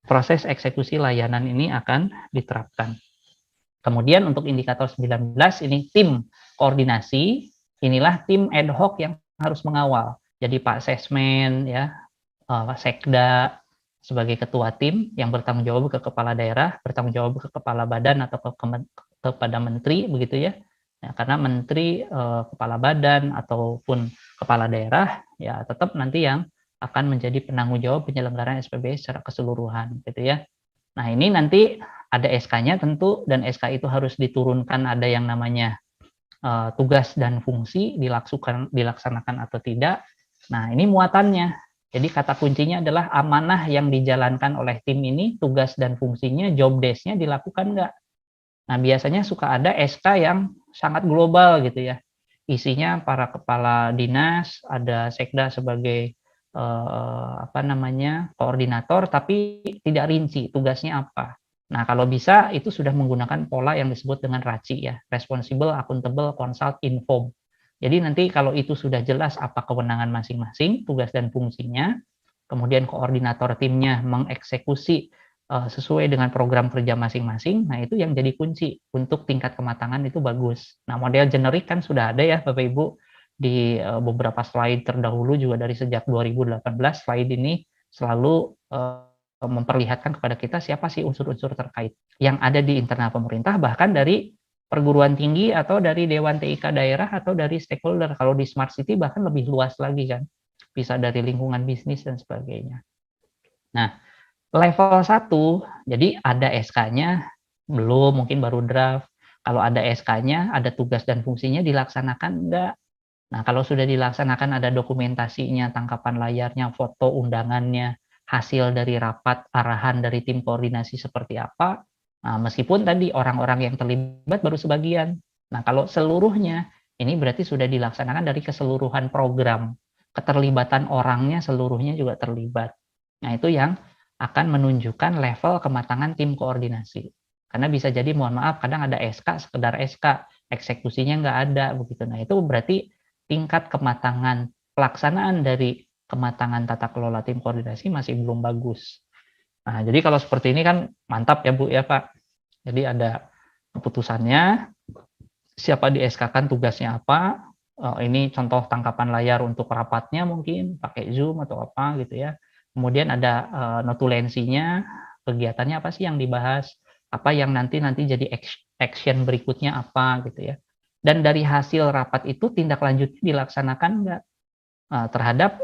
proses eksekusi layanan ini akan diterapkan. Kemudian untuk indikator 19 ini tim koordinasi, inilah tim ad hoc yang harus mengawal. Jadi Pak Sesmen ya, Sekda sebagai ketua tim yang bertanggung jawab ke kepala daerah, bertanggung jawab ke kepala badan atau kepada menteri begitu ya. Ya, karena menteri, kepala badan ataupun kepala daerah ya tetap nanti yang akan menjadi penanggung jawab penyelenggaraan SPB secara keseluruhan gitu ya. Nah, ini nanti ada SK-nya tentu, dan SK itu harus diturunkan ada yang namanya tugas dan fungsi dilaksanakan atau tidak. Nah, ini muatannya. Jadi kata kuncinya adalah amanah yang dijalankan oleh tim ini, tugas dan fungsinya, job desk-nya dilakukan nggak? Nah, biasanya suka ada SK yang sangat global gitu ya. Isinya para kepala dinas, ada sekda sebagai koordinator, tapi tidak rinci tugasnya apa. Nah, kalau bisa itu sudah menggunakan pola yang disebut dengan RACI ya, Responsible, Accountable, Consult, Inform. Jadi nanti kalau itu sudah jelas apa kewenangan masing-masing, tugas dan fungsinya, kemudian koordinator timnya mengeksekusi sesuai dengan program kerja masing-masing, nah itu yang jadi kunci untuk tingkat kematangan itu bagus. Nah, model generik kan sudah ada ya Bapak Ibu di beberapa slide terdahulu juga dari sejak 2018, slide ini selalu memperlihatkan kepada kita siapa sih unsur-unsur terkait yang ada di internal pemerintah, bahkan dari perguruan tinggi atau dari Dewan TIK daerah atau dari stakeholder. Kalau di Smart City bahkan lebih luas lagi kan, bisa dari lingkungan bisnis dan sebagainya. Nah, level 1, jadi ada SK-nya, belum, mungkin baru draft. Kalau ada SK-nya, ada tugas dan fungsinya, dilaksanakan enggak? Nah, kalau sudah dilaksanakan, ada dokumentasinya, tangkapan layarnya, foto undangannya, hasil dari rapat, arahan dari tim koordinasi seperti apa. Nah, meskipun tadi orang-orang yang terlibat baru sebagian. Nah, kalau seluruhnya, ini berarti sudah dilaksanakan dari keseluruhan program. Keterlibatan orangnya seluruhnya juga terlibat. Nah, itu yang akan menunjukkan level kematangan tim koordinasi. Karena bisa jadi, mohon maaf, kadang ada SK, sekedar SK, eksekusinya nggak ada, begitu. Nah, itu berarti tingkat kematangan pelaksanaan dari kematangan tata kelola tim koordinasi masih belum bagus. Nah, jadi kalau seperti ini kan mantap ya Bu ya Pak. Jadi ada keputusannya, siapa di SK-kan tugasnya apa, ini contoh tangkapan layar untuk rapatnya mungkin pakai Zoom atau apa gitu ya. Kemudian ada notulensinya, kegiatannya apa sih yang dibahas, apa yang nanti jadi action berikutnya apa gitu ya. Dan dari hasil rapat itu tindak lanjut dilaksanakan enggak terhadap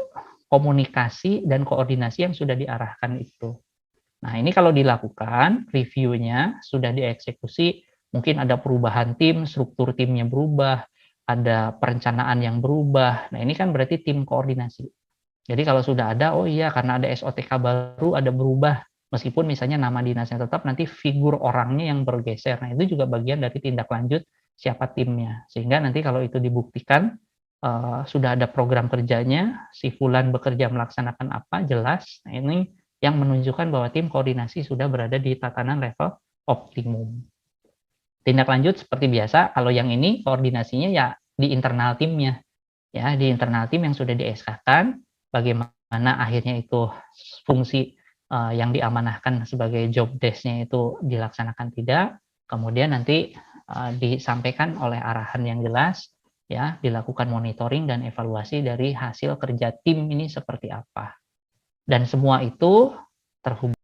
komunikasi dan koordinasi yang sudah diarahkan itu. Nah, ini kalau dilakukan, reviewnya sudah dieksekusi, mungkin ada perubahan tim, struktur timnya berubah, ada perencanaan yang berubah. Nah, ini kan berarti tim koordinasi. Jadi kalau sudah ada, oh iya karena ada SOTK baru, ada berubah. Meskipun misalnya nama dinasnya tetap, nanti figur orangnya yang bergeser. Nah, itu juga bagian dari tindak lanjut siapa timnya. Sehingga nanti kalau itu dibuktikan, sudah ada program kerjanya, si Fulan bekerja melaksanakan apa, jelas. Nah, ini yang menunjukkan bahwa tim koordinasi sudah berada di tatanan level optimum. Tindak lanjut seperti biasa, kalau yang ini koordinasinya ya di internal timnya. Ya, di internal tim yang sudah di-SK-kan, bagaimana akhirnya itu fungsi yang diamanahkan sebagai job desk-nya itu dilaksanakan tidak, kemudian nanti disampaikan oleh arahan yang jelas, ya, dilakukan monitoring dan evaluasi dari hasil kerja tim ini seperti apa. Dan semua itu terhubung